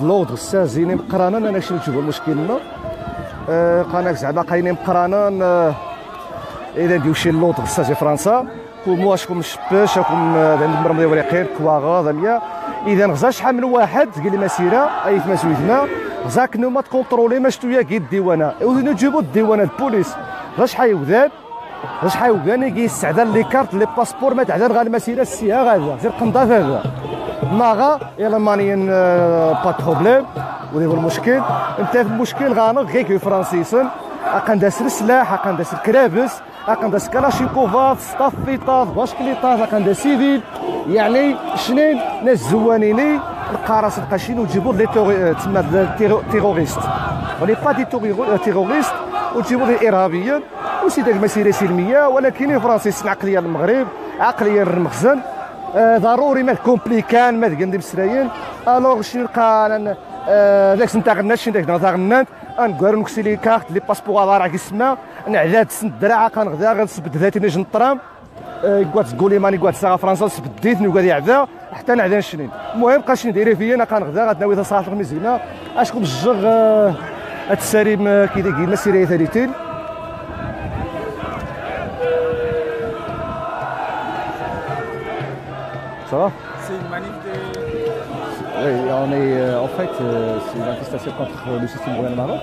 اللود غسال زينين مقرانا انا شنو نشوفوا المشكل قناه زعما قاينين مقرانا اذا نديو شي اللود غسال في فرنسا ومواشكم الشباش راكم مرمضي وريقين كواغا ضميا اذا غزا شحال من واحد قال لي مسيره اي ما سويتنا غزا كنو ما تكونترولي ما شتو يا كي الديوانه ونجيبوا الديوانه البوليس غا شحال يوذان شحال يوذان كي يستعدل لي كارت لي باسبور ما تعدل غا المسيره السيها غادا سير قنطه هذا ماغا يلا مانيين با بروبليم ودير المشكل انت في المشكل غانغ كيكو فرانسيسن اقنداس السلاح اقنداس الكرابس اقنداس كلاشينكوفات ستافيطات باشكليطات اقنداس سيفيل يعني شنين ناس زوانيني القراص القاشين وتجيبوا لي تسمى تيروريست ولي با دي تيروريست وتجيبوا لي ارهابيين وسيدك مسيره سلميه ولكن فرانسيس عقليه المغرب عقليه المخزن ضروري ما كومبليكان ما تقندم سرايين الوغ شنو نلقى داك نتا غنات شنو داك نتا غنات انكار نكسي لي كارت لي باسبور راه كيسمى نعداد سن الدراعه كنغدا غنثبت ذاتي نجي نطرام كوات تقولي ماني كوات ساغا فرنسا سبديتني وكاد يعدا حتى نعدا نشنين المهم بقى شنو دايره فيا انا كنغدا غتناوي تصاحب مزيانه اشكون بالجر هاد السريم كي داير مسيره ثالثين Ça va? C'est une manif de... Oui, on est en fait, c'est une manifestation contre le système gouvernement Maroc.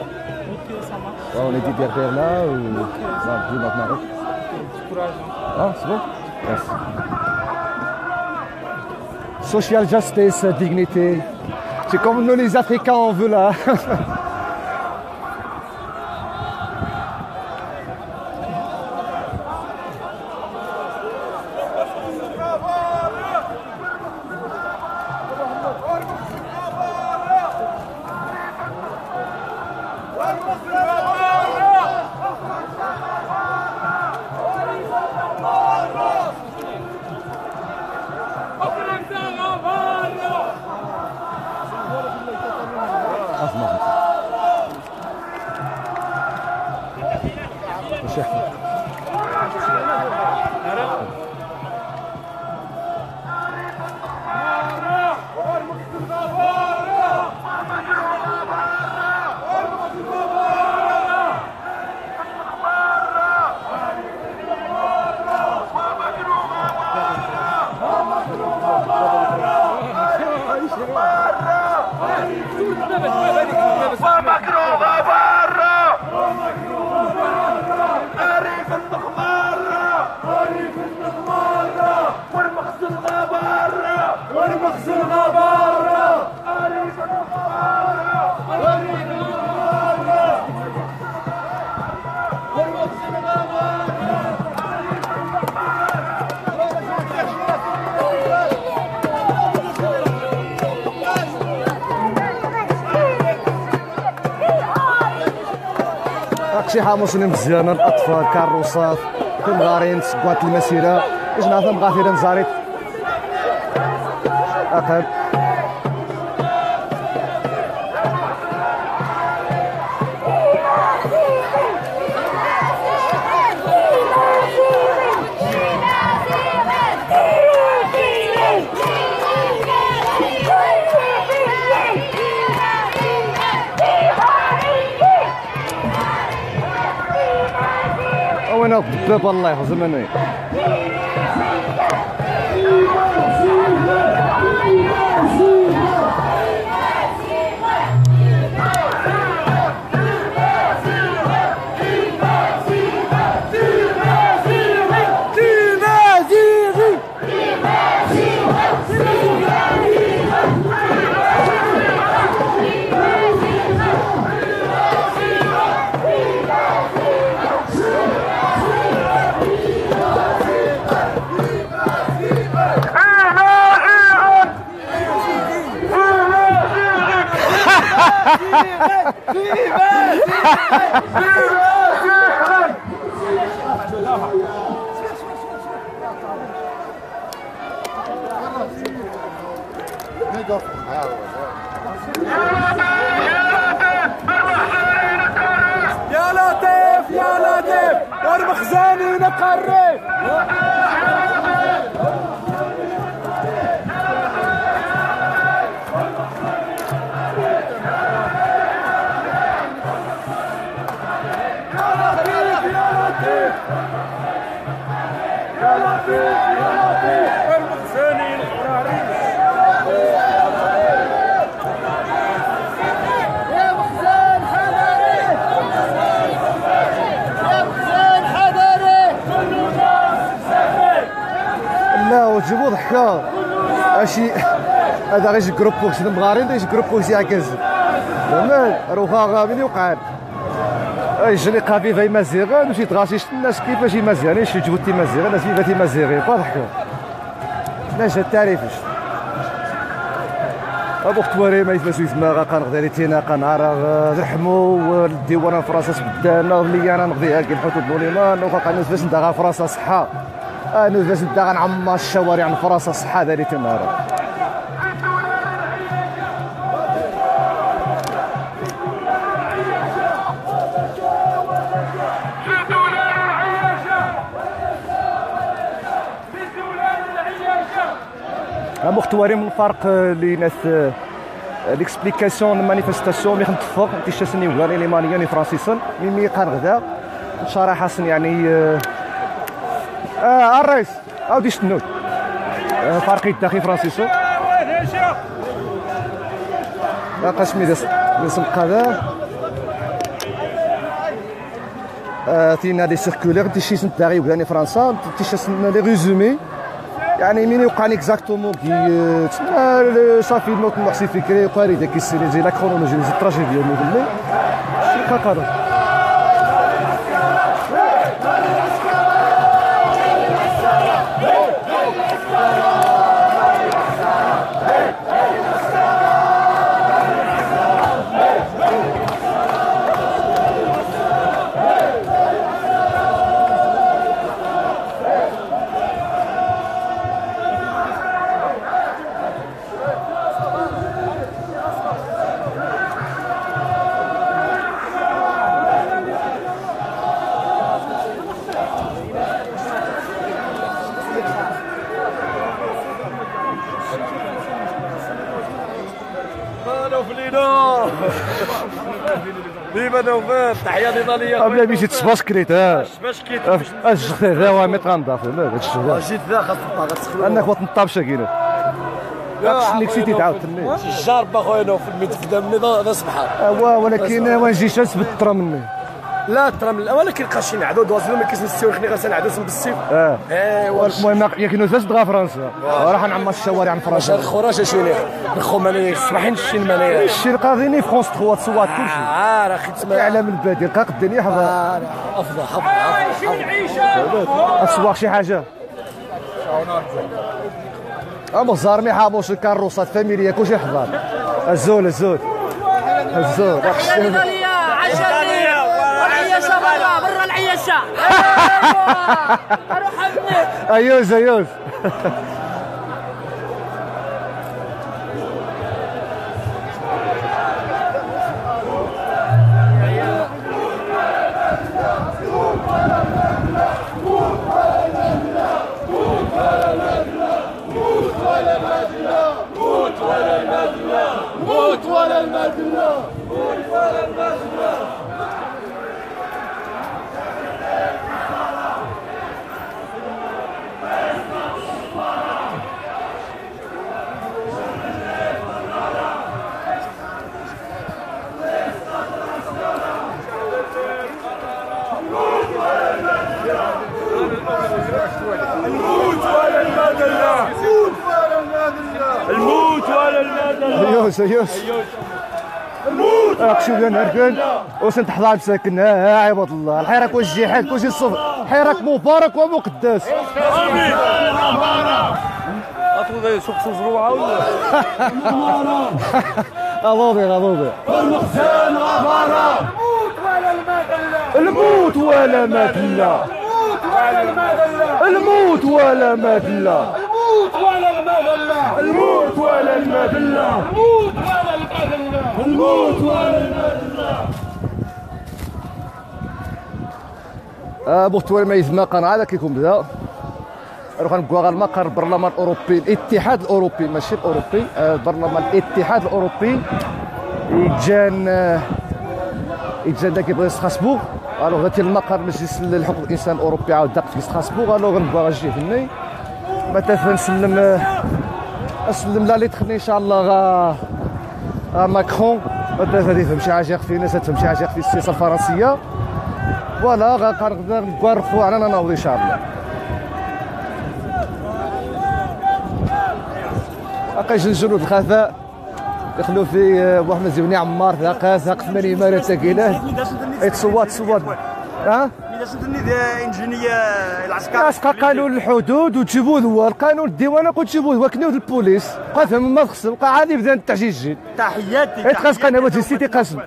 Ok, ça marche. Ouais, on est dit derrière là, ou dans notre Maroc. Ok, courage. Ah, c'est bon? Merci. Social justice, dignité. C'est comme nous les Africains on veut là. شي حاموسين مزيانه الاطفال كاروسات كل غارين سكوات المسيره باش نعرف مغافير نزاريت اقل وين الضباب الله يحفظ مني يا لطيف يا لطيف المخزاني نقرب يا لطيف يا لطيف المخزاني القراري يا مخزن حضري يا مخزن حضري لا وتجيبوا ضحكه اشي هذا غير جروب بوكس المغارين دايش جروب بوكس يعكز تمام روخا غابين وقعان اجري قافي في مزيغان وشي تغاشيش الناس كيفاش مزيانين شي جبتي مزيغان الناس فيتي مزيغين ضحكوا لا جا تعرفش ابو ختواري ما يتبسو يسمى كنغداري تينا كنهار رحمو الديوانه فراسه بدانا اللي انا نغديها كي الحدود الظليمان وكا الناس باش ندغا فراسه صحه انا باش ندغا نعمر الشوارع فراسه صحه داري تنهار مختوارين من الفرق اللي ناس ليكسبليكاسيون المانيفيستاسيون مي خنتفق تيشاسني وغاني لي مانياني فرانسيسن مي كان غدا بصراحه حسن يعني الرئيس عاودي شنو فرق الداخلي فرانسيسو قسمي داس القذا تينا دي سيركولير تيشيسن تاعي وغاني فرنسا تيشاسن لي ريزومي يعني مين يوقعني اكزاكتومون كي تسمى صافي نوت محسن فكري قاري داك السيري زي لا كرونولوجي زي التراجيدي نقول شي قرر ديما نوفل تحيه نضاليه قبل مشيت تسباسكريت سباسكريت الجخت هذا هو متر غنضاف هذا الشغل جيت ذا خاص تبقى انك وتنطاب شاكينه خصني كسيتي تعاود تني الجارب اخويا نوفل الميت مني ذا صبحه ولكن ما نجيش نسبت الطرا مني لا ترى من الاول كنلقى نعدو دوازلو ما كيسنسيو خليني غير نعدو بالسيف المهم ياك فاش تغا فرنسا راح نعمر الشوارع عن فرنسا الخراج شي نخو ماني صباحين شي الملايين الشي القاضيني فرونس 3 تصوات كلشي راه خي تسمع اعلام البادي لقى الدنيا حضر افضل اسواق شي حاجه زارمي حابوش الكاروسات فاميليا كلشي حضر الزول عياشة برا العياشة اروح ابني ايوز موت ولا المدنة الموت ولا المدنة ايوز راك شوف انا ركن وسنت حضار مساكن عباد الله الحراك والجهاد كلشي الصفر حراك مبارك ومقدس امين اطول سوق زروعه ولا غضوبي المخزن غمارة الموت ولا مدلة الموت ولا المدلة الموت ولا المدلة بوختوال ما يزما قناعة هذا كيكون بدا نروح نبقى المقر البرلمان الاوروبي الاتحاد الاوروبي ماشي الاوروبي برلمان الاتحاد الاوروبي يجان يتجدى كيبغي ستراسبورغ. الوغ غاتي المقر مجلس الحقوق الانسان الاوروبي عاود دق في ستراسبورغ. الوغ غنبغى غنجي هني مثلا نسلم لا ليتخني ان شاء الله غا ماكرون مثلا غادي يفهم شي حاجه في ناس تفهم شي حاجه في السياسه الفرنسيه. فوالا غنقدر نكون على ناوض ان شاء الله. باقي الجنود الخفاء دخلوا في بوحمد زيوني عمار ثاق 8 مارة ثقيله تصوت ها انجينيه العسكر اسقى قانون الحدود وتجيبوا ذوال قانون الديوانه وتجيبوا ذوال كنيو البوليس بقى فهم ما خصم بقى عادي بدا التعجيج تحياتي تقاس قناه السيتي قسم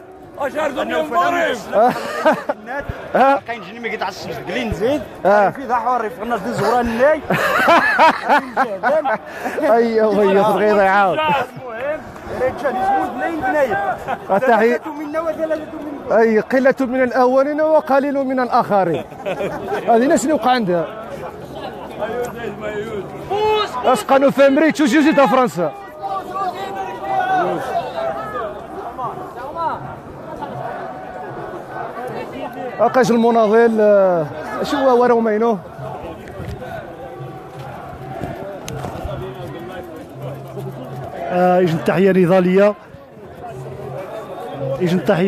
كاين جيني ما كيتعشش قليل نزيد في ذا حوار في الناس دي زوران الناي ايوا هي صغيره يعاود رجال يسمون بلاين بنايه تحيه منا وثلاثه منا اي قله من الاولين وقليل من الاخرين. هذه شنو وقع عندها اش قانون في امريكا وجوجي تاع فرنسا. اقاش المناضل شو هو رومينو يجن تحيه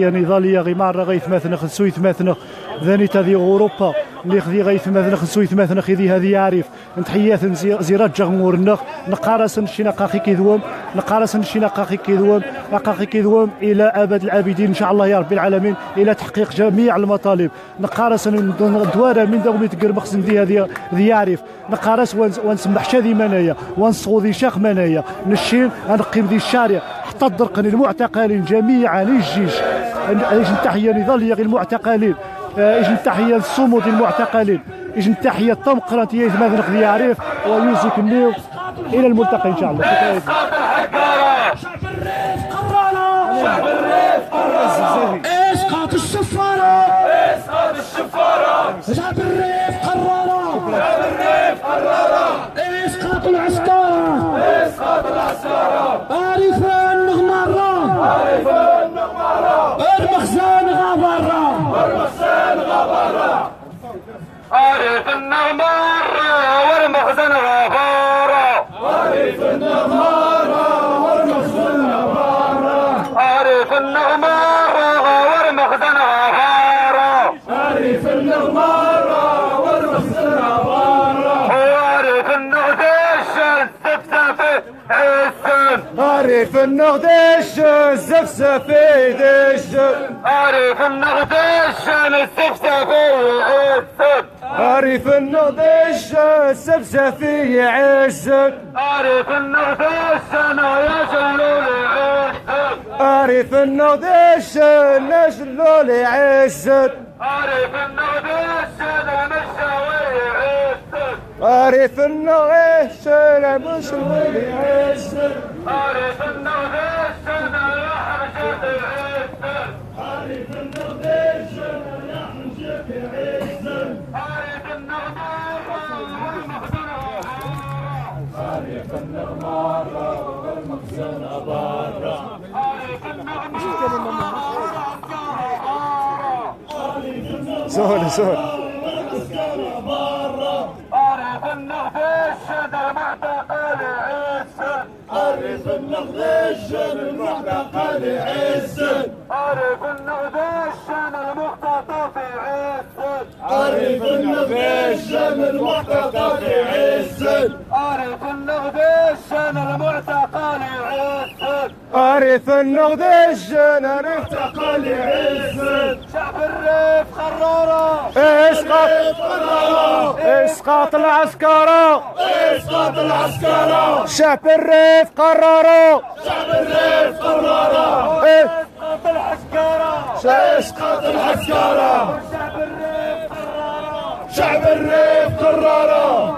نضاليه غي مره غيثمثنا خصو يثمثنا ذاني تاذي اوروبا اللي خذي غيثمثنا خصو يثمثنا خذي هذه يعرف نتحيات زيرات جمهورنا نقارس شي نقاخي كيذوم نقاخي كيذوم الى ابد الابدين ان شاء الله يا رب العالمين الى تحقيق جميع المطالب. نقارس دواره من دومي تقرب خصم دي هذه يعرف نقارس ونسمح شادي منايا ونصغو شاخ منايا نشين نقيم ذي الشارع حتى الدرقن المعتقلين جميعا الجيش ايش تحيه نضاليه غير المعتقلين ايش تحيه الصمود المعتقلين ايش تحيه الطمقراتيه ما نقدر يعرف ويوزك النيو الى الملتقى ان شاء الله. اسقاط الشفاره شعب الريف قرر اسقاط العسكره عارف النغمره المخزن غبره عارف النغمره والمخزن غبره عارف النغمره والمخزن غبره عارف النغمره والمخزن غبره عارف النغمره والمخزن غبره عارف النغدش السفسفه عسن عارف النغدش الزفزفي دش عارف النغدش السفسفه عسن عارف النغدش السفسفي عسن عارف النغدش يا جلول عسن عارف النغدش نجلول عسن عارف النغدش المشاوي عسن عارف النغدش المشاوي عسن عارف النغدش يا حرشة عسن عارف النغدش يا حرشة عسن عارف النغمارة والمخزن عارف النغمارة والمخزن برا عارف النغمارة سهل عارف النغدش المعتقل عسن عارف النغدش المعتقل عسن عارف النغدش المختطف عسن عارف النغدش المعتقل عسن عارف النغدش المعتقل عسن عارف النغدش المعتقل عسن شعب الريف قرره اسقاط العسكرة شعب الريف قرروا اسقاط العسكرة اسقاط العسكرة شعب الريف قرروا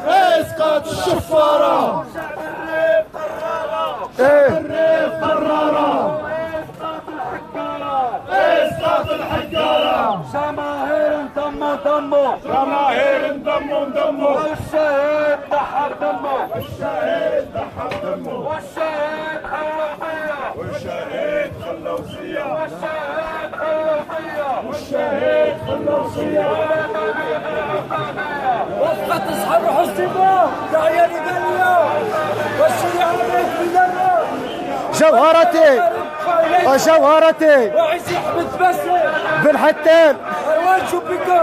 اسقاط الشفارة الريف قرروا اسقاط الحجارة جماهير انضموا والشهيد ضحى بدمه والشهيد خلوا والشهيد خلوصية وفقة تصحى روح الصبا داعية لقليا والشريعة عليك بدنا جوهرتي جوهرتي وعيسي احمد باسل بن حتان ايوان شو بيكو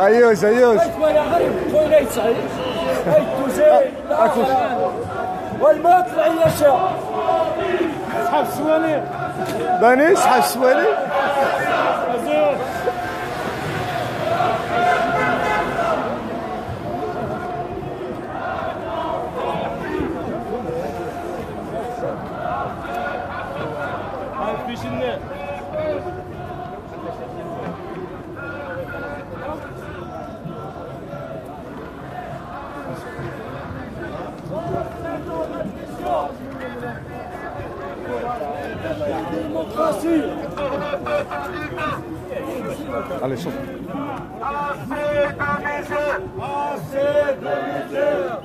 ايوز ايوز ولا غريب خويا يسعد هيتو زين والموت العياشة اصحاب السواني باني شحال السوالي allez شوف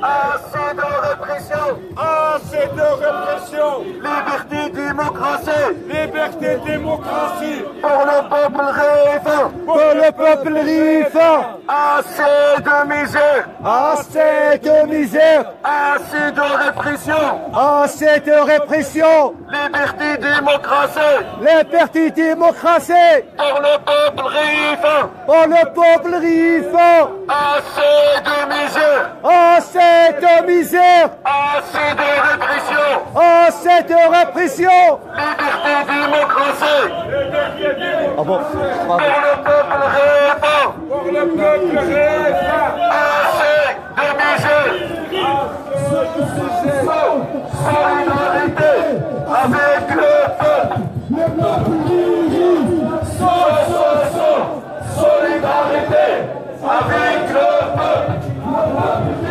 Assez de répression. Assez de répression. Liberté, démocratie. Liberté, démocratie. Pour le peuple rêvant. pour le peuple rifin Assez de misère. assez de misère Assez de répression. assez de répression Liberté, démocratie. liberté démocratie Pour le peuple rêvant. pour le peuple rifin Assez de misère. assez de misère Assez de répression. assez de répression Liberté, démocratie. ah bon Pour le peuple rêvant. Pour le peuple rêvant. Assez de misère. Solidarité avec le peuple. Solidarité avec le peuple.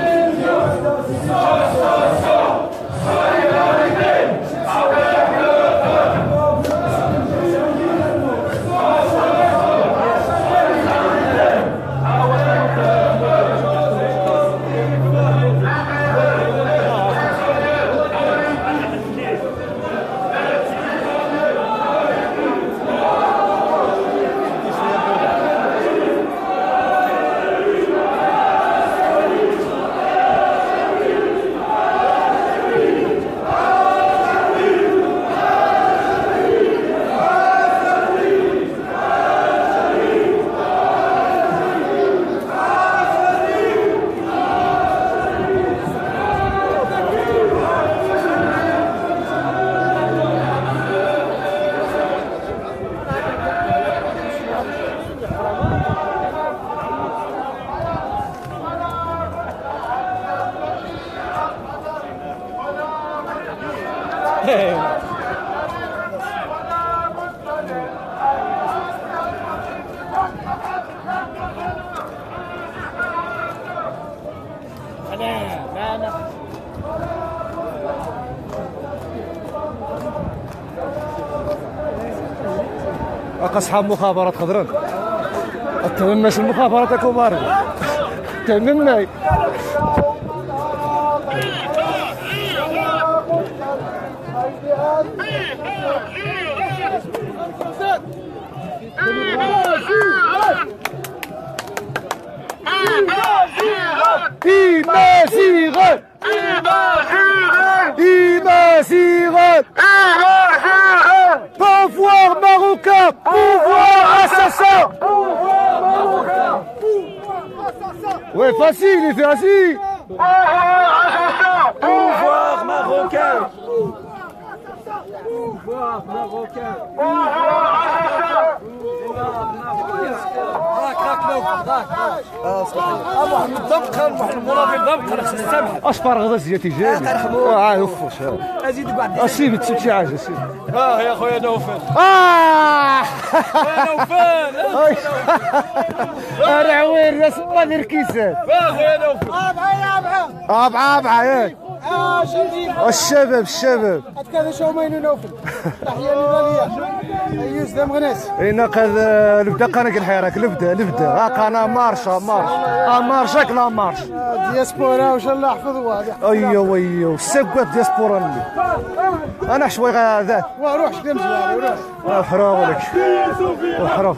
اصحاب مخابرات خضرا تهمش المخابرات كبار تهمني Pouvoir marocain, pouvoir assassin. Ouais, facile, il fait facile. Pouvoir marocain. Pouvoir marocain. اشفر غدا زياتي جاي يوفش ازيد بعد اسيب تسمتي عاجز اسيب يا خويا نوفل نوفل انا عوين راس ما دير كيسان خويا نوفل ابعا ياك الشباب هذا شو ما ينوفل تحيه للغاليه ايوس دام غناس هنا قد نبدا قناه الحراك نبدا قناه مارشاك لا مارش دياسبورا وش الله يحفظها ايوا سكوات دياسبورا اللي انا شوي غادا وروح شكون مزيان وروح حرام لك حرام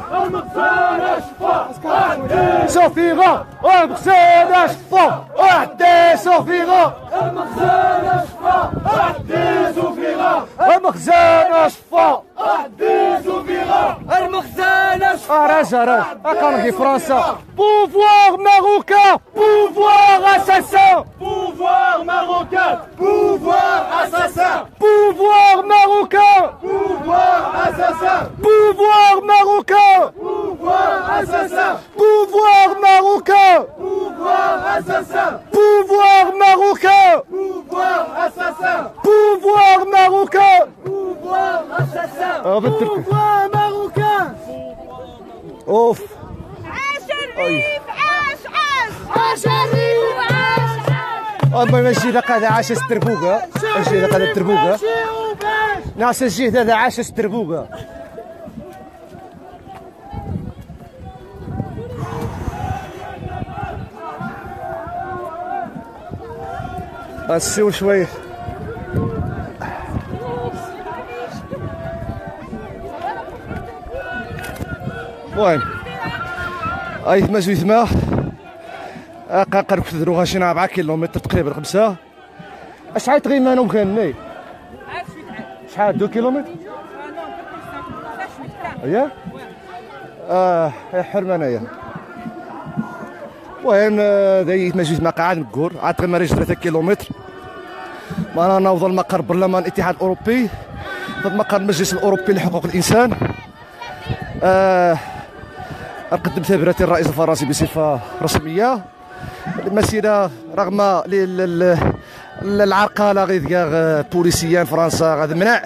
صوفيغا المغسالة شفا وحدي صوفيغا المغسالة شفا وحدي صوفيغا المغسالة شفا وحدي صوفيغا المغسالة شفا راجل كان فرنسا بوفوار ماروكان بوفوار اساسان بوفوار ماروكان بوفوار اساسان بوفوار ماروكان بوفوار اساسان بوفوار ماروكان بوفوار اساسان بوفوار ماروكان بوفوار اساسان بوفوار ماروكان بوفوار اساسان بوفوار ماروكان بوفوار اساسان بوفوار ماروكان اوف عاش الريف عاش الريف عاش ماشي هذا عاش التربوقه ماشي هذا التربوقه ناس الجهد هذا عاش التربوقه نسيو شويه المهم اي ثما قرب كثروا غاشي 4 كيلومتر تقريبا 5 شحال تقريبا مكانني شحال 2 كيلومتر اييه حرم انايا المهم دايت مجلس ما قاعد مكور عاد تقريبا 3 كيلومتر وانا نوض المقر برلمان الاتحاد الاوروبي في مقر المجلس الاوروبي لحقوق الانسان أقدم تبريراتي الرئيس الفرنسي بصفة رسمية. المسيرة رغم العرقلة غير بوليسيان فرنسا غادي منع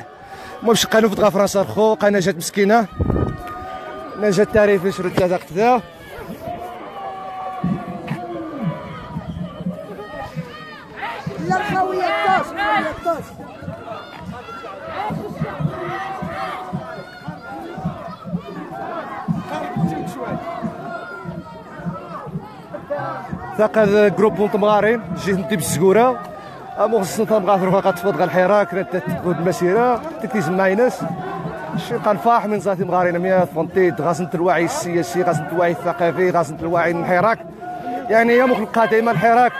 المهم شقا نفدغا فرنسا الخو قا جات مسكينة نجات تعريفي شرو كذا كذا لا خويا الطاس ثقل جروب مغارين جيت ندي بالزكوره مخصص تمغاثر فقط تفضل الحراك تكون المسيره تكتيز ماينس شي قنفاح من زاتي مغارين 100 فونتيد غاسنت الوعي السياسي غاسنت الوعي الثقافي غاسنت الوعي الحراك يعني يا مخلقه دائما الحراك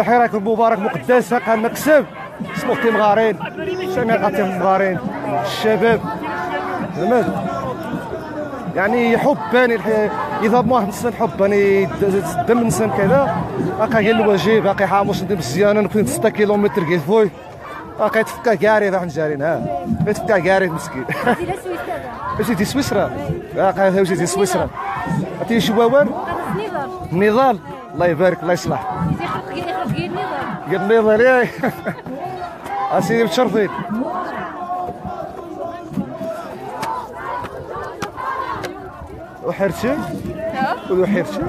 حراك المبارك مقدس هكا مكسب اسمه تيم مغارين جميع قتيم مغارين الشباب فهمت يعني حباني اذا ما نصن حباني دم نصن كذا باقي غير الواجب باقي حاموش ندير مزيانه نكون 6 كيلومتر كيفوي باقي تفكا كاري راح نجارين ها تفكا كاري مسكين واش دي سويسرا باقي واش دي سويسرا عرفتي شو وين النضال الله يبارك الله يصلح يخرج النضال ياك اسيدي متشرفين وحرتي وحرتي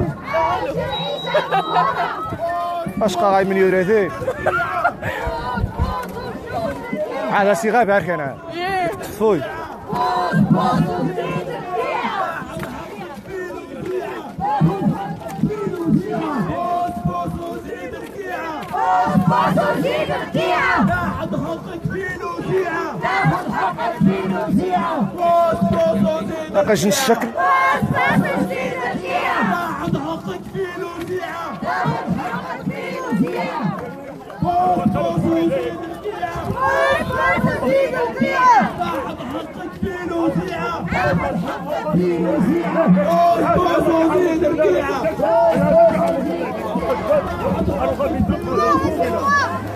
اش قاعد من يوريتي على صيغه بارك انا تفوي باقاش الشكل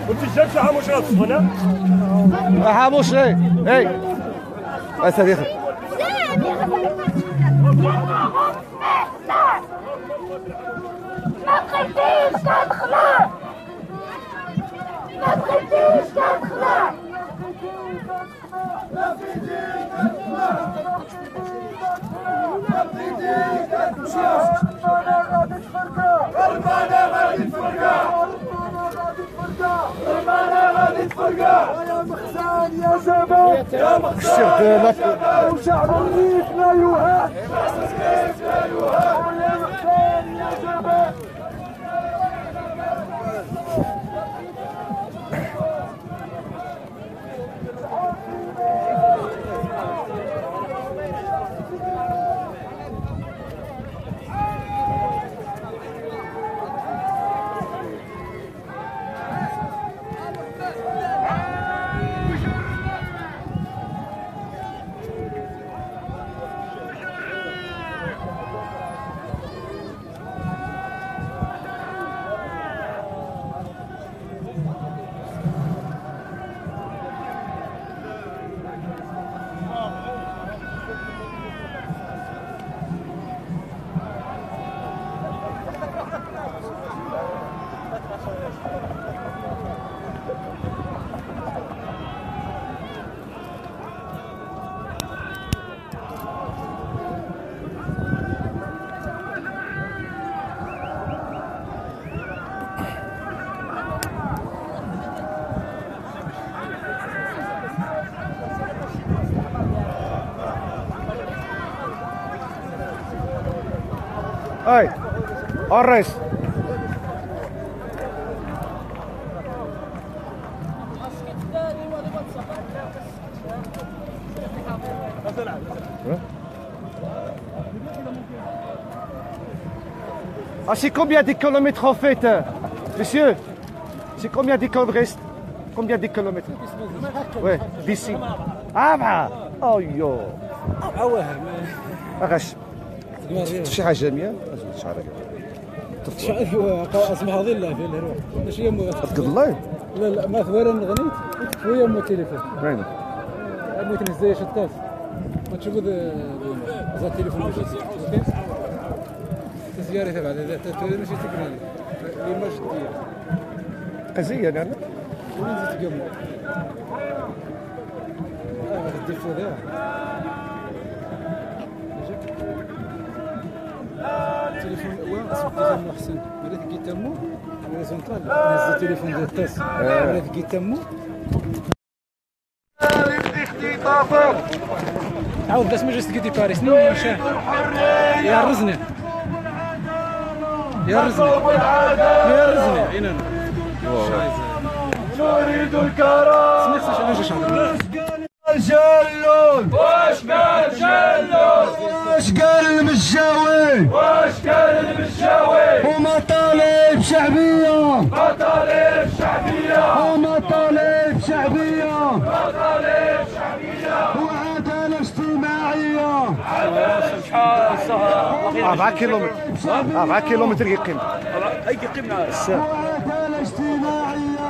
وتجلس حاموش راسك هنا حاموش اي صديقي ما بغيتيش كتخلع ما بغيتيش كتخلع غادي تفرقع يا مخزان يا جبل يا مخزان يا جبل وشعب الريف لا يهان يا مخزان يا جبل اي الرئيس Ah, c'est combien de kilomètres en fait, monsieur? C'est combien de kilomètres? Combien de kilomètres? Ouais, d'ici. Ah bah, oh yo. اغش شي حاجه جميله شعرك اسمع هذه لا في الروح ماشي تقد الله لا لا ما ثوار غنيت شويه مو التليفون وين مو تنزل شطاف ما تشوفوا ذا التليفون ماشي تسياري تبع ذا ماشي تكراني اللي ما شديه قزيه يعني وين زدت قبل الديفو ذا التليفون اسمه حسن بدات كي تمو هوريزونتال هز التليفون ديال الطاس بدات كي تمو عاود باش ما جاش تقدي باريس نو مشى يا رزني عيننا نريد الكرم سمعت انا جاش نهضر جلون واش قال جلون واش قال المجاوي واش قال المجاوي ومطالب شعبية مطالب شعبية ومطالب شعبية مطالب شعبية وعدالة اجتماعية 4 كيلومتر 4 كيلومتر يقيم اي قيمنا وعدالة اجتماعية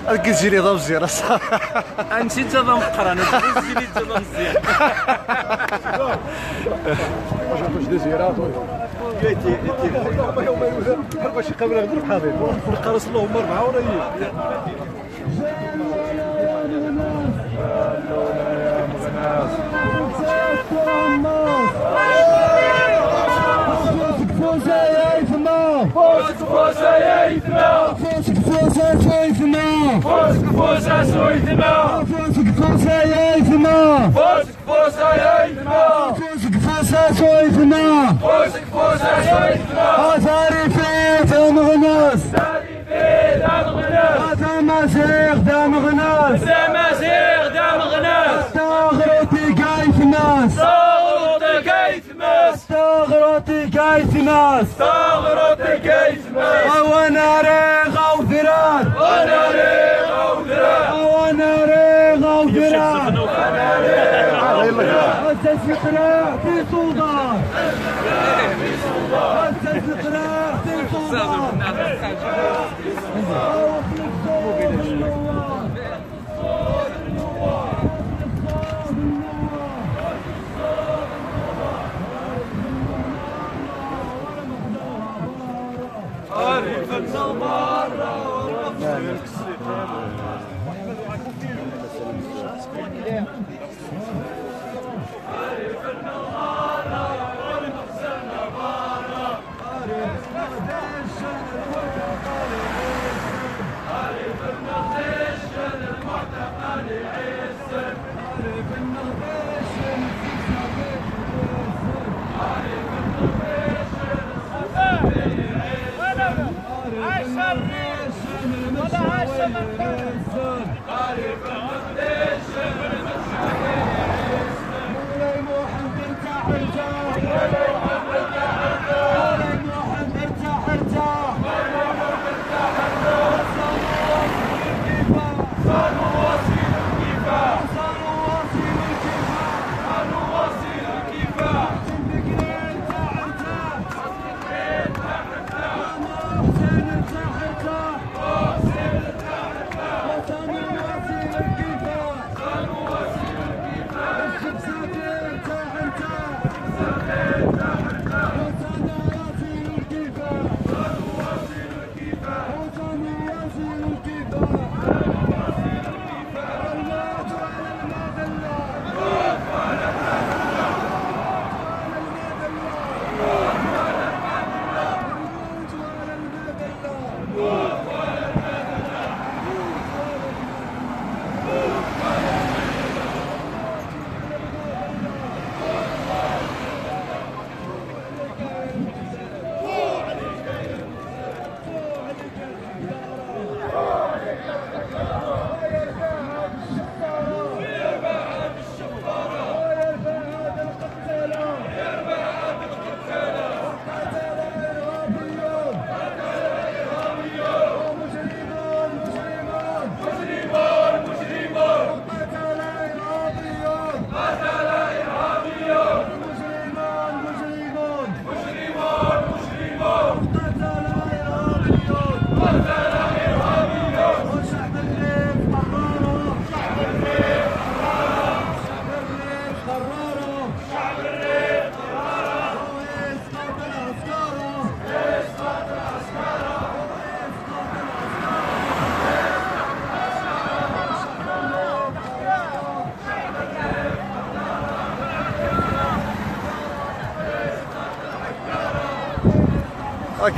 الكزيري ضم زيرة صح نسيت هذا مقرا انا نسيت هذا مزيان واش دي زيارات باش يقابل غير بحاضر القرص اللهم 4 وراهي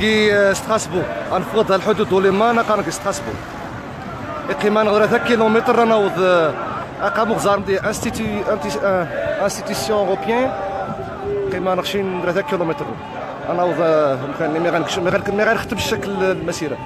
كي ستراسبورغ غنفرض الحدود وليما كان كي ستراسبورغ يقيمان غير 3 كيلومتر نوض اقامو غزارم دي انستيتيسيون اوروبيان قيمان غشين 3 كيلومتر نوض ما غنختم الشكل المسيره.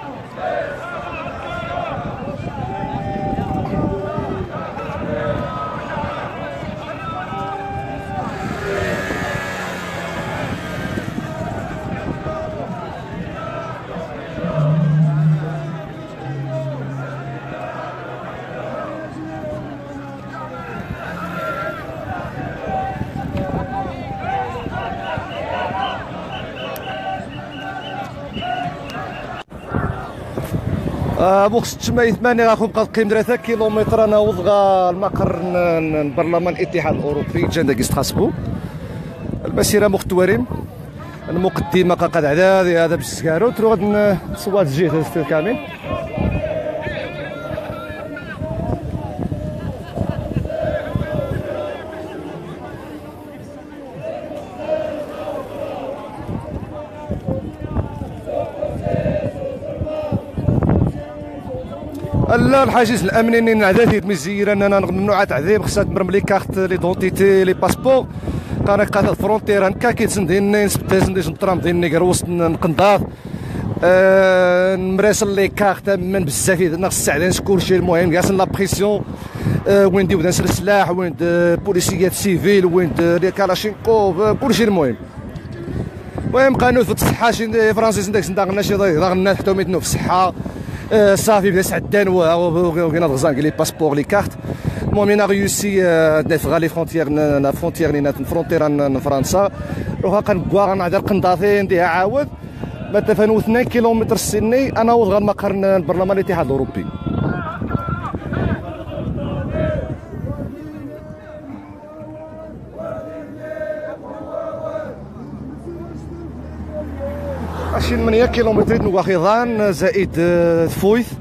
بوخس تما 8 غنكون بقى قيم 3 كيلومتر انا وضغا المقر البرلمان الاتحاد الاوروبي جندا ستراسبورغ. المسيره مختورين المقدمه قد عداد هذا بالسكارو ترو غاد نصوات الجهه كامل. لا الحاجز الامني نعداد مزير اننا ممنوع تعذيب خصها تمرم لي كارت لي دونتيتي لي باسبور كان قاطع فرونتير هكا كيتسن ديالنا نسبتاز ندير الطرام ديالنا كروس نقنضاض نمراسل لي كارت من بزاف ناقص السعدانس كلشي. المهم كاع لا بريسيون وين ديو ناس السلاح وين بوليسيات سيفيل وين لي كالاشينكوف كلشي. المهم قانون في الصحه شي فرنسيس نداك نداغنا شي ضاغنا حتى ميتنو في الصحه صافي بدا سعدان وكاين الغزان لي باسبور لي كارت. المهم انا ريوسي نفغا لي فرونتيير نا فرونتيير لينا فرونتير فرنسا روحا كنكوا غنعدل قنطاطي نديها عاود مسافه 2 كيلومتر السني انا وضغا المقر البرلمان الاتحاد الاوروبي. 8 كيلومتر نواخضان زائد ثفويث،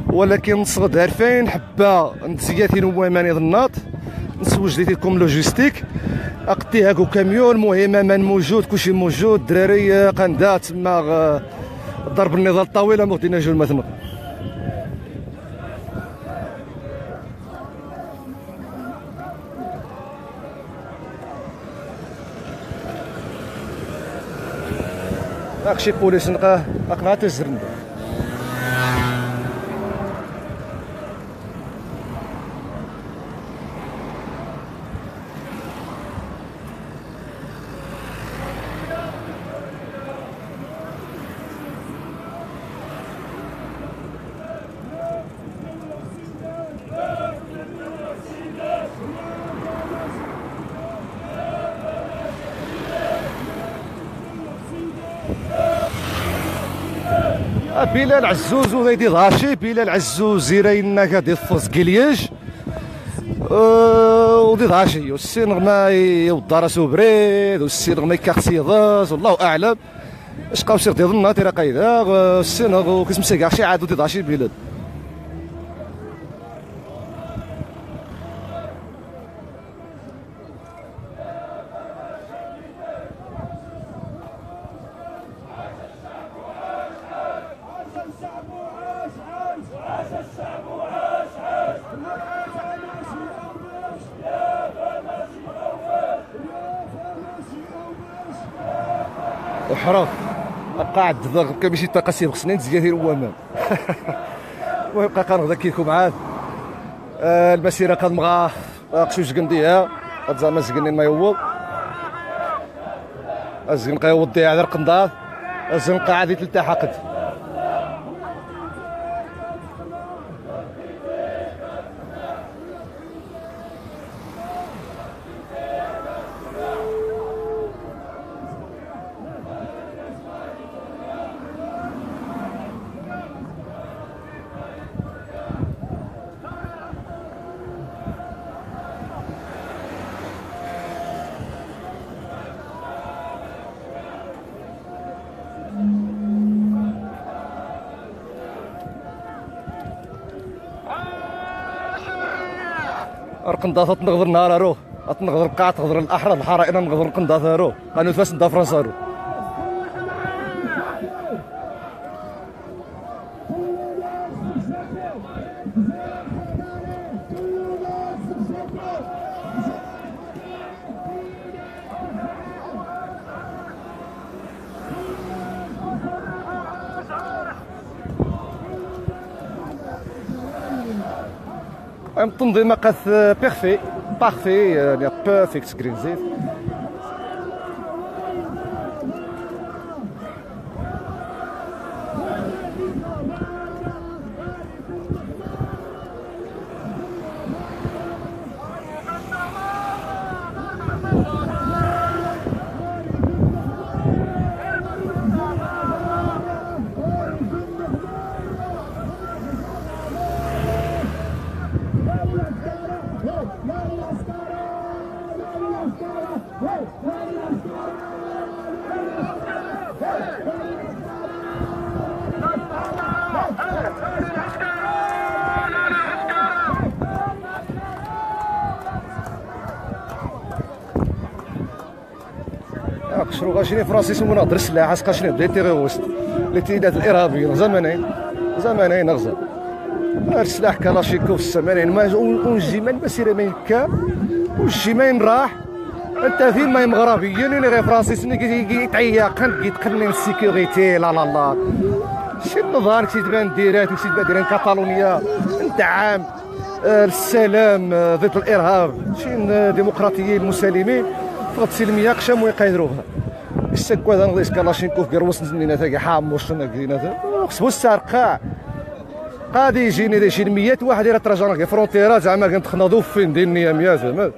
ولكن نصغد 2000 حبه نتزياتين وماني ظنات نسوج لكم لوجيستيك اقدي هاكو كاميون. المهم من موجود كلشي موجود، الدراري قندا تما ضرب النضال الطويله ما غدينا نجيو المثمر. داكشي بوليس نلقاه اقنعه تزرن. بلال عزوز وغيدي ضاشي، بلال عزوز زيرينا كادي الفوز كيلياج ودي ضاشي والسينغ ما يوضى راسو بريد والسينغ ما يكاخسي ضاس والله اعلم اش بقاو سير ضنا تيرا قايده السينغ وكسم سيكاخشي عاد ودي ضاشي بلال. وحرام قاعد كمشي تقاسيم خصني نتزياتي وامام ويبقى كنغدا كيكم عاد المسيره كنبغى قشوش قنديها زعما زقني ما يوض الزنقه يوضيها على القنضاض الزنقه عادي تلتحقت. القنضاطه تنغضر النهار روح تنغضر القاع تغضر الاحرى الحرائر نغضر القنضاطه روح قالوا فاس ندا فرنسا روح. التنظيم قاث بيرفي بارفي يعني بيرفكت جرينزيت. قشرو غاشيني فرانسيس مناظر السلاح اسقاشني بدا تيرورست الاعتداءات الارهابيين زمانين غزا السلاح كلاشيكوف السمانين ما والجيمان مسيره ما يكا والجيمان راح انت فين ما مغربيين اللي غير فرانسيس اللي كيتعيقن كيتقنن السيكوريتي لا لا لا شي النظام كيتبان ديرات كيتبان دايرين كاتالونيا ندعم السلام ضد الارهاب شي ديمقراطيين مسالمين فقط سلميه قشام ويقايدروها السكوا هذا نغيس كلاشينكوف غير وسط زنينا تا حام وشنا كدينا خصو السرقه غادي يجيني شي 100 واحد يرا تراجعنا كي فرونتيرا زعما كنتخناضو فين دينيا 100 زعما.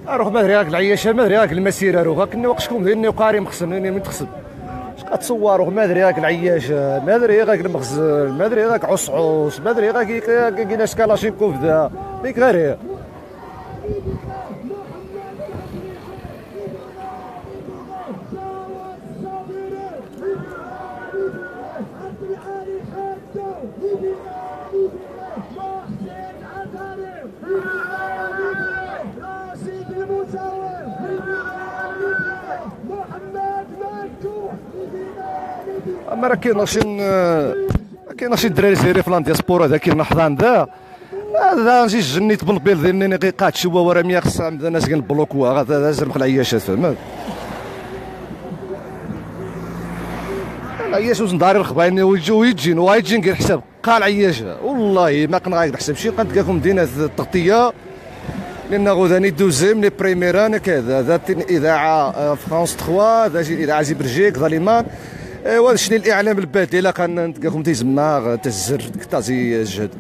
اروح ما ادري هاك العياشه ما ادري هاك المسيره روح كني وقشكم ديالني وقاري مخزن من تخسب اش كتصور ما ادري هاك العياشه ما ادري هاك المخزن ما ادري هاك عصعوص ما ادري هاك كايناش كلاشينكوف ذا ديك غير اما راه كاين شي دراري زيري في لاندياسبورا ذا كاين حضان ذا هذا نجي جنيت بالبيض ديالني قيقات شوا ورا ميا خصها الناس كاين بلوكوا هذا زرق العياشات فهمت العياش وزن داري الخبايني ويجين وايجين كاين حساب قال عياشه والله ما كنغايد نحسب شي قنت لكم دينا التغطيه لان غوداني دوزيم لي بريميران كذا ذات اذاعه فرانس 3 ذا اذاعه زي برجيك ظالمان وهذا الشيء الاعلام البديله كان تلقاكم تيزماغ تزر تازي الجهد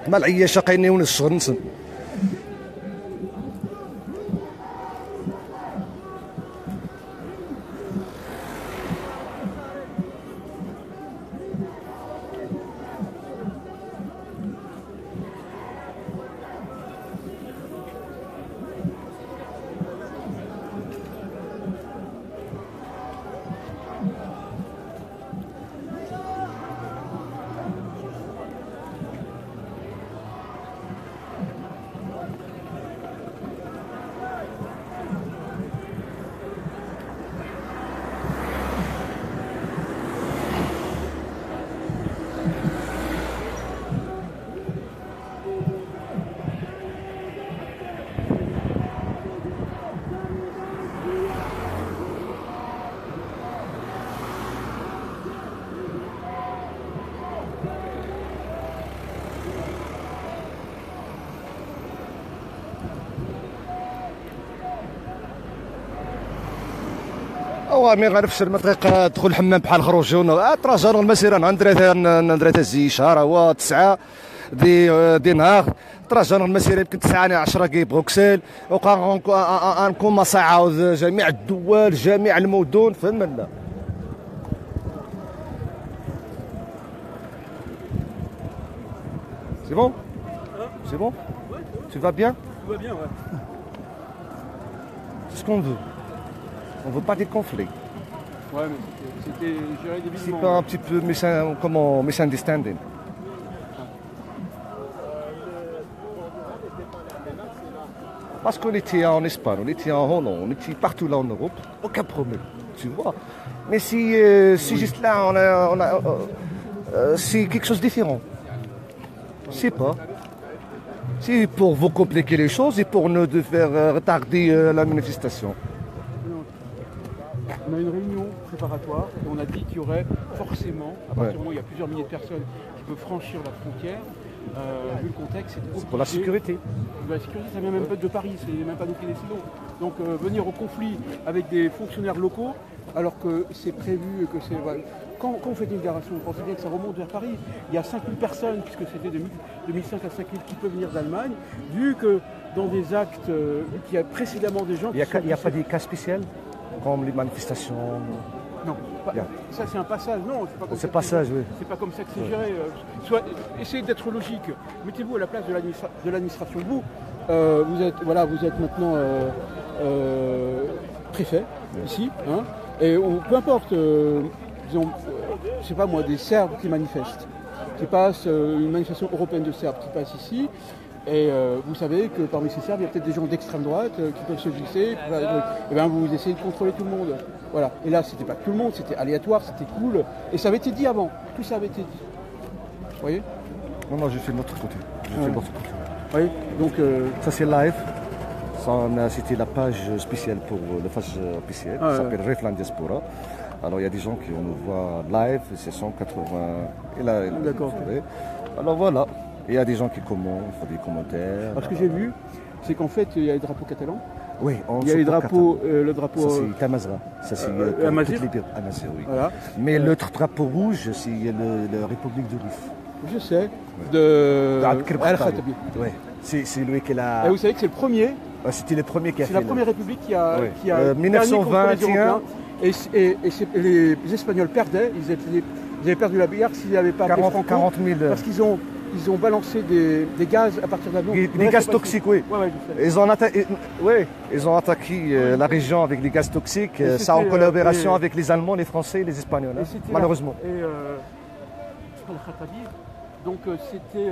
ما العياشه قاينين الشغل نسن او مي غنفسر المنطقه دخل الحمام بحال خروجون تراجعوا المسيره ندريتها زي شهر هو 9 دي نهار تراجعوا المسيره يمكن 9 10 كي بروكسل وغنكون مصاعد جميع الدول جميع المدن فهمنا C'est bon? C'est bon? Tu vas bien? Tout va bien, ouais. C'est ce qu'on veut. On veut pas des conflits. Ouais, mais c'était géré des C'est pas un petit peu misunderstanding. Parce qu'on était en Espagne, on était en Hollande, on était partout là en Europe, aucun problème, tu vois. Mais si juste là, c'est quelque chose de différent. C'est pas. C'est pour vous compliquer les choses et pour nous de faire retarder la manifestation. On a une réunion préparatoire et on a dit qu'il y aurait forcément, à partir du moment où il y a plusieurs milliers de personnes qui peuvent franchir la frontière, vu le contexte, c'est pour la sécurité. La sécurité, ça vient même pas de Paris, c'est même pas nous qui décidons. Donc venir au conflit avec des fonctionnaires locaux, alors que c'est prévu, que c'est... Voilà. Quand on fait une déclaration, on pense bien que ça remonte vers Paris. Il y a 5000 personnes, puisque c'était de 2005 à 5000 qui peuvent venir d'Allemagne, vu que dans des actes, qu'il y a précédemment des gens... Il n'y a pas des cas spéciaux comme les manifestations? Non, ça c'est un passage, non, c'est pas comme ça. Passage, oui. C'est pas comme ça que c'est géré. Essayez d'être logique. Mettez-vous à la place de l'administration. Vous êtes maintenant préfet ici, hein, et peu importe, disons, je sais pas moi, des Serbes qui manifestent, qui passent une manifestation européenne de Serbes qui passe ici. Et vous savez que parmi ces Serbes, il y a peut-être des gens d'extrême droite qui peuvent se glisser. Et bien vous essayez de contrôler tout le monde. Voilà. Et là, c'était pas tout le monde, c'était aléatoire, c'était cool. Et ça avait été dit avant. Tout ça avait été dit. Vous voyez? Non, je fais de l'autre côté. Je fais de l'autre côté. Oui. Donc ça c'est live. Ça, c'était la page spéciale pour la page officielle. Ça s'appelle Refland Diaspora. Alors il y a des gens qui on nous voit live, c'est 180. Et là, d'accord. Alors voilà. Il y a des gens qui commentent, font des commentaires. Alors, ce que j'ai vu, c'est qu'en fait, il y a les drapeaux catalans. Oui, il y a les drapeaux, le drapeau. Ça c'est Tamazra. Ça c'est Amazir. Amazir, oui. Voilà. Mais l'autre drapeau rouge, c'est la République du Rif. Je sais. De Al-Khattabi. Oui. C'est lui qui l'a. Et vous savez que c'est le premier. C'était le premier qui a fait. C'est la première république qui a. Oui. Qui a 1921. Et les Espagnols perdaient. Ils avaient perdu la guerre s'ils n'avaient pas 40 000. Parce qu'ils ont balancé des gaz à partir de l'avion. Des gaz toxiques, oui. Ouais, je sais. Ils ont attaqué la région avec des gaz toxiques. Ça en collaboration avec les Allemands, les Français et les Espagnols, malheureusement. Et Al-Khattabi, donc c'était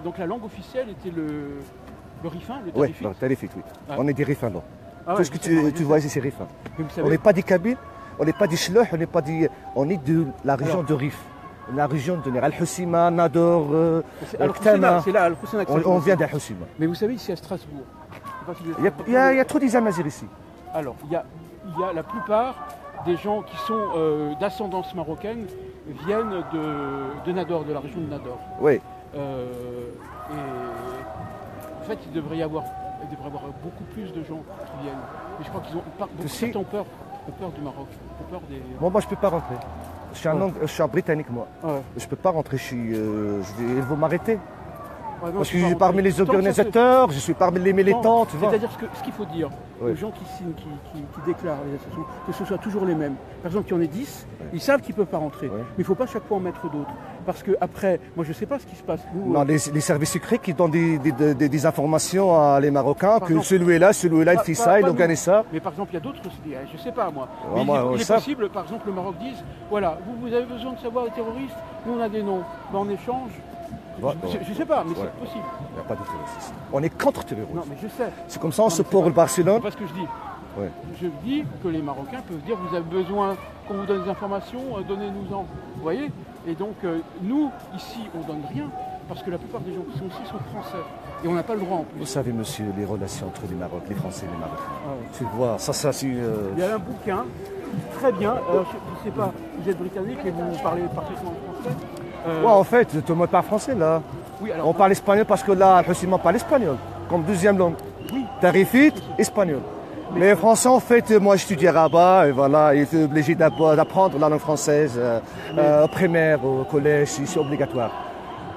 donc la langue officielle était le rifin, le tarifite. Oui, le tarifite, oui. Ah. On est des rifins là. Ah Tout ce que tu vois ici, c'est rifin. On n'est pas des Kabyles, on n'est pas des Shloh, on est de la région de Rif. La région de Al-Husima, Nador, Ktana. C'est là, Al-Husina. On vient d'Al-Husima. Mais vous savez, ici à Strasbourg, il y a trop des Amazirs ici. Alors, il y a la plupart des gens qui sont d'ascendance marocaine viennent de Nador, de la région de Nador. Oui. Et en fait, il devrait y avoir beaucoup plus de gens qui viennent. Mais je crois qu'ils ont certains ont peur du Maroc. Ont peur des... Moi, je ne peux pas rentrer. Je suis un Britannique, moi. Ouais. Je ne peux pas rentrer. Ils vont m'arrêter. Ouais, non, parce que je suis parmi les organisateurs, je suis parmi les militants, tu vois. C'est-à-dire ce qu'il faut dire aux gens qui signent, qui déclarent les associations, que ce soit toujours les mêmes. Par exemple, qu'il y en ait 10, ils savent qu'ils ne peuvent pas rentrer. Mais il ne faut pas chaque fois en mettre d'autres. Parce qu'après, moi je ne sais pas ce qui se passe. Non, les services secrets qui donnent des informations à les Marocains, que celui-là, il fait ça, il organise ça. Mais par exemple, il y a d'autres, je ne sais pas moi. Ouais, il est possible, par exemple, le Maroc dise, voilà, vous avez besoin de savoir les terroristes, nous on a des noms. Ben, en échange, je ne sais pas, mais c'est possible. Il n'y a pas de terroristes. On est contre terrorisme. Non, mais je sais. C'est comme ça, on supporte le Barcelone. C'est pas ce que je dis. Ouais. Je dis que les Marocains peuvent dire, vous avez besoin qu'on vous donne des informations, donnez-nous-en. Vous voyez? Et donc, nous, ici, on ne donne rien, parce que la plupart des gens qui sont ici sont français. Et on n'a pas le droit en plus. Vous savez, monsieur, les relations entre les Maroc, les Français et les Marocains. Ah, oui. Tu vois, ça, c'est... Il y a un bouquin, très bien. Je ne sais pas, vous êtes britannique et vous parlez parfaitement français. Ouais, en fait, tout le monde parle français, là. Oui, alors, on parle espagnol parce que là, Al-Husima parle espagnol, comme deuxième langue. Oui. Tarifite, espagnol. Mais les Français, en fait, moi, j'étudie à Rabat, et voilà, il est obligé d'apprendre la langue française au primaire, au collège, c'est obligatoire.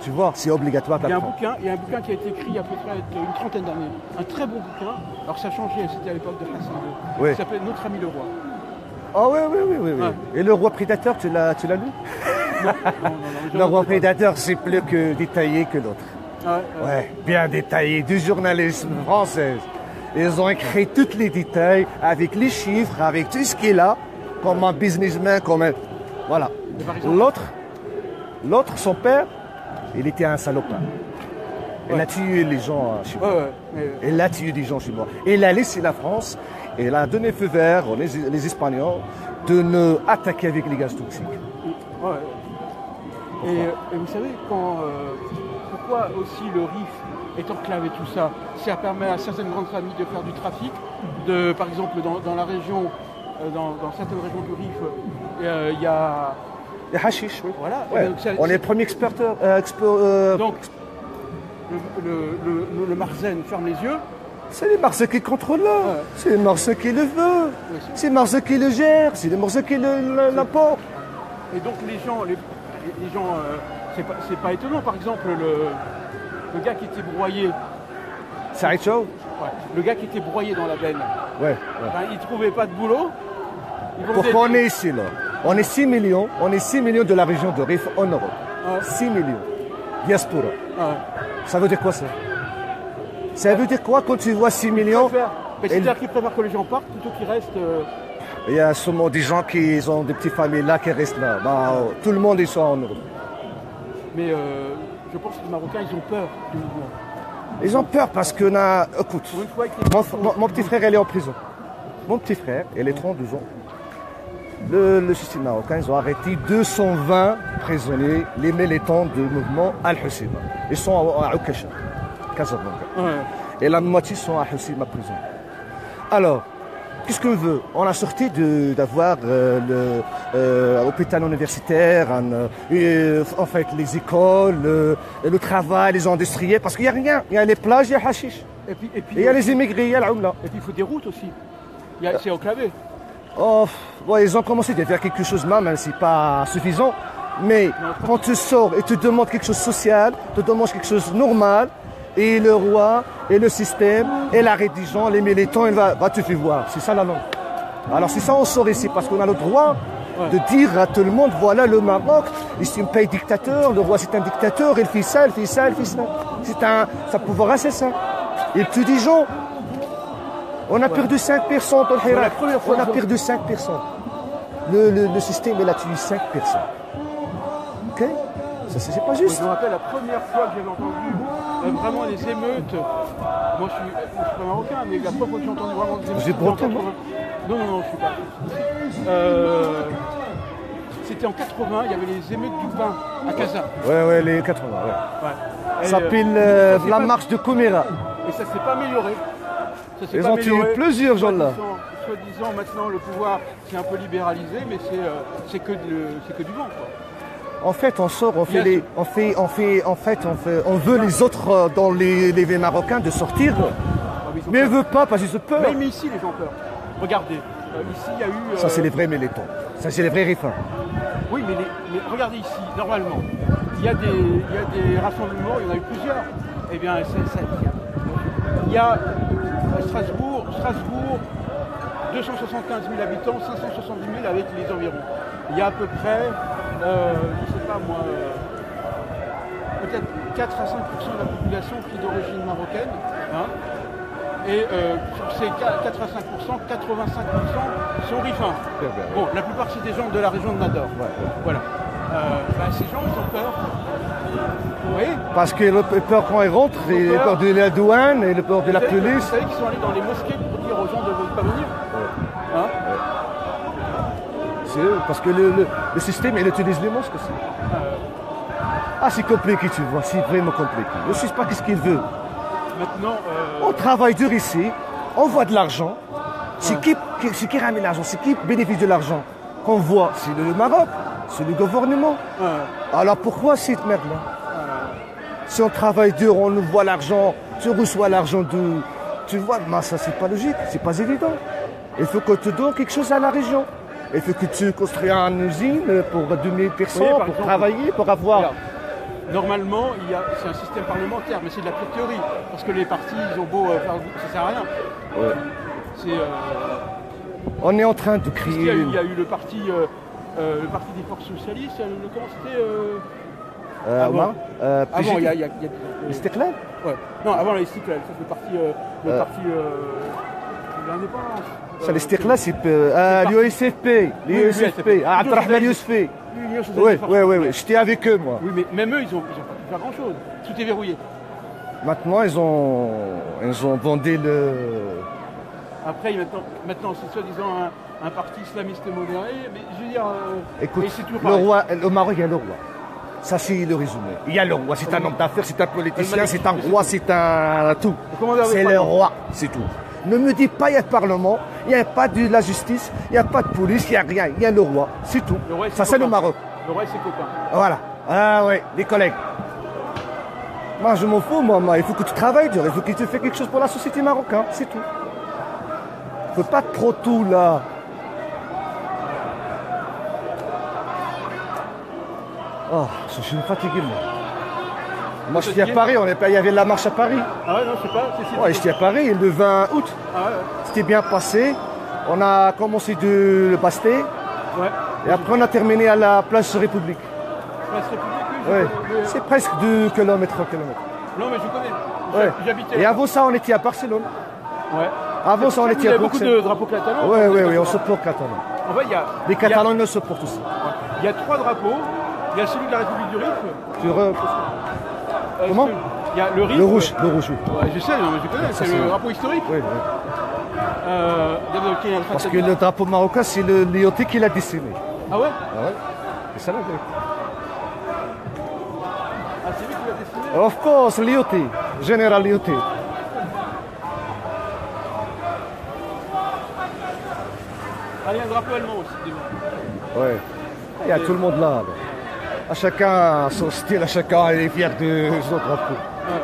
Tu vois, c'est obligatoire d'apprendre. Il y a un bouquin qui a été écrit il y a à peu près une trentaine d'années. Un très bon bouquin. Alors, ça a changé, c'était à l'époque de Hassan II. Oui. Il s'appelle Notre ami le roi. Ah oui. Ouais. Et le roi prédateur, tu l'as lu? Non. Le roi prédateur, c'est plus que détaillé que l'autre. Ouais, bien détaillé, du journalisme français. Ils ont écrit tous les détails, avec les chiffres, avec tout ce qu'il est là, comme un businessman, comme un... Voilà. L'autre, son père, il était un salopard. Il a tué les gens chez moi. Il a tué des gens chez moi. Il a laissé la France, et il a donné feu vert aux les Espagnols de ne attaquer avec les gaz toxiques. Et vous savez, pourquoi aussi le Rif est enclavé tout ça? Ça permet à certaines grandes familles de faire du trafic. Par exemple, dans la région, dans certaines régions du Rif, il y a... Les hashish, oui. Voilà. Ouais. On est les premiers exportateurs. Donc, le Marzen ferme les yeux. C'est les Marseillais qui contrôlent là. Ouais. C'est les Marseillais qui le veulent. Ouais, c'est les Marseillais qui le gèrent. C'est les Marseillais qui l'apportent. Et donc les gens, c'est pas étonnant. Par exemple, le gars qui était broyé. Saïd Chow. Ouais. Le gars qui était broyé dans la benne. Ouais. Ben, il trouvait pas de boulot. Pourquoi on est ici là? On est 6 millions. On est 6 millions de la région de Rif en Europe. 6 millions. Diaspora. Ça veut dire quoi ça? Ça veut dire quoi quand tu vois 6 millions? C'est-à-dire qu'ils préfèrent que les gens partent plutôt qu'ils restent. Il y a sûrement des gens qui ont des petites familles là qui restent là. Bah, tout le monde est en Europe. Mais je pense que les Marocains, ils ont peur du mouvement. Ils ont peur parce que, écoute, Pour une fois, avec les mon petit frère, il est en prison. Mon petit frère, il est 32 ans. Le système marocain, ils ont arrêté 220 prisonniers, les militants du mouvement Al-Husseima. Ils sont à Oukasha, Casablanca. Ouais. Et la moitié sont à Husseima prison. Alors, qu'est-ce qu'on veut? On a sorti d'avoir l'hôpital universitaire, en fait les écoles, le travail, les industriels, parce qu'il n'y a rien. Il y a les plages, il y a le hashish. Et puis, Et il y a les immigrés, il y a l'Oumla. Et puis il faut des routes aussi. C'est enclavé. Oh, ouais, ils ont commencé à faire quelque chose même si c'est pas suffisant. Mais quand tu sors et tu demandes quelque chose de social, tu demandes quelque chose de normal, et le roi, et le système, et la rédigeant, les militants, il va te faire voir. C'est ça la langue. Alors c'est ça on sort ici, parce qu'on a le droit de dire à tout le monde, voilà le Maroc, c'est un pays dictateur, le roi c'est un dictateur, il fait ça, il fait ça, il fait ça. C'est un pouvoir assez ça. Il tue des gens. On a perdu 5% dans le Hirak. On a perdu 5%. Le système, il a tué 5 personnes. Ok? Ça, c'est pas juste. Je me rappelle la première fois que j'avais entendu vraiment les émeutes. Moi, je suis pas marocain, mais la première fois que j'ai entendu vraiment des émeutes. Vous êtes breton, non? Non, je suis pas. C'était en 80, il y avait les émeutes du pain à Casa. Ouais, les 80, ouais. Ça s'appelle la marche de Koumira. Et ça s'est pas amélioré. Ils ont tué plusieurs gens là. Soi-disant, maintenant, le pouvoir s'est un peu libéralisé, mais c'est que du vent, quoi. En fait, on sort, on veut les autres dans les villes marocains de sortir. Mais ils ne veulent pas parce qu'ils ont peur. Même ici, les gens ont peur. Regardez, ici, il y a eu... Ça, c'est les vrais militants. Ça, c'est les vrais rifins. Oui, mais regardez ici, normalement, il y a des rassemblements, il y en a eu plusieurs. Eh bien, il y a Strasbourg, 275 000 habitants, 570 000 avec les environs. Il y a à peu près, je ne sais pas moi, peut-être 4 à 5% de la population qui est d'origine marocaine. Hein, et sur ces 4 à 5%, 85% sont rifins. Bon, la plupart c'est des gens de la région de Nador. Voilà. Ces gens, ils ont peur. Oui. Parce qu'ils ont peur quand ils rentrent, ils ont peur de la douane, ils ont peur de la police. Vous savez qu'ils sont allés dans les mosquées pour dire aux gens de ne pas venir. Hein? C'est eux, parce que le système, il utilise les mosques aussi. C'est compliqué, tu vois, c'est vraiment compliqué. Je ne sais pas qu'est-ce qu'il veut. Maintenant, on travaille dur ici, on voit de l'argent. C'est qui ramène l'argent, c'est qui bénéficie de l'argent qu'on voit? C'est le Maroc, c'est le gouvernement. Alors pourquoi cette merde-là? Si on travaille dur, on voit l'argent, tu reçois l'argent de... Tu vois, mais ça c'est pas logique, c'est pas évident. Il faut que tu donnes quelque chose à la région. Il faut que tu construis une usine pour 2000 personnes, pour exemple, travailler, pour avoir... Regarde, normalement, c'est un système parlementaire, mais c'est de la pure théorie. Parce que les partis, ils ont beau faire... Ça sert à rien. Ouais. On est en train de créer... Il y a eu le parti des forces socialistes, comment c'était avant, il y a... l'Istiqlal? Ouais. Non, avant l'Istiqlal, ça c'est le parti de l'indépendance. Ça, l'Istiqlal, c'est l'USFP. L'USFP. Abdelrahman Yousfi. Oui. J'étais avec eux, moi. Oui, mais même eux, ils ont pas pu faire grand-chose. Tout est verrouillé. Maintenant, ils ont vendu le... Après, maintenant c'est soi-disant un parti islamiste modéré, mais je veux dire... Écoute, le roi, au Maroc, il y a le roi. Ça, c'est le résumé. Il y a le roi, c'est un homme d'affaires, c'est un politicien, c'est un roi, c'est un tout. C'est le roi, c'est tout. Ne me dis pas, il y a le Parlement, il n'y a pas de la justice, il n'y a pas de police, il n'y a rien. Il y a le roi, c'est tout. Ça, c'est le Maroc. Le roi et ses copains. Voilà. Ah oui, les collègues. Moi, je m'en fous, moi. Il faut que tu travailles dur, il faut que tu fasses quelque chose pour la société marocaine, c'est tout. Il ne faut pas trop tout, là. Oh, je suis fatigué, moi. Moi, j'étais à Paris, il y avait la marche à Paris. Ah ouais, non, je sais pas. Ouais, j'étais à Paris le 20 août. Ah ouais. C'était bien passé. On a commencé de le Basté. Ouais. Et après, on a terminé à la place République. Place République, oui. Ouais. C'est presque 2 km, 3 km. Non, mais je connais. Ouais. J'habitais. Et avant ça, on était à Barcelone. Ouais. Avant ça, on était à Bruxelles. Il y a beaucoup de drapeaux catalans. Oui, on supporte catalan. En fait, les Catalans le supportent aussi. Il y a 3 drapeaux. Il y a celui de la République du Rif. Comment? Il y a le riz. Le rouge, le rouge, oui. Ouais, je sais, non, mais je connais, c'est le drapeau historique. Oui, oui. Parce que Parce le drapeau marocain, c'est le Lyoté qui l'a dessiné. Ah ouais? Ah ouais? C'est ça la vérité. Ah, c'est lui qui l'a dessiné? Of course, Lyoté, général Lyoté. Ah, il y a un drapeau allemand aussi devant. Ouais. Il y a tout le monde là. À chacun son style, à chacun il est fier de son drapeau. Ouais.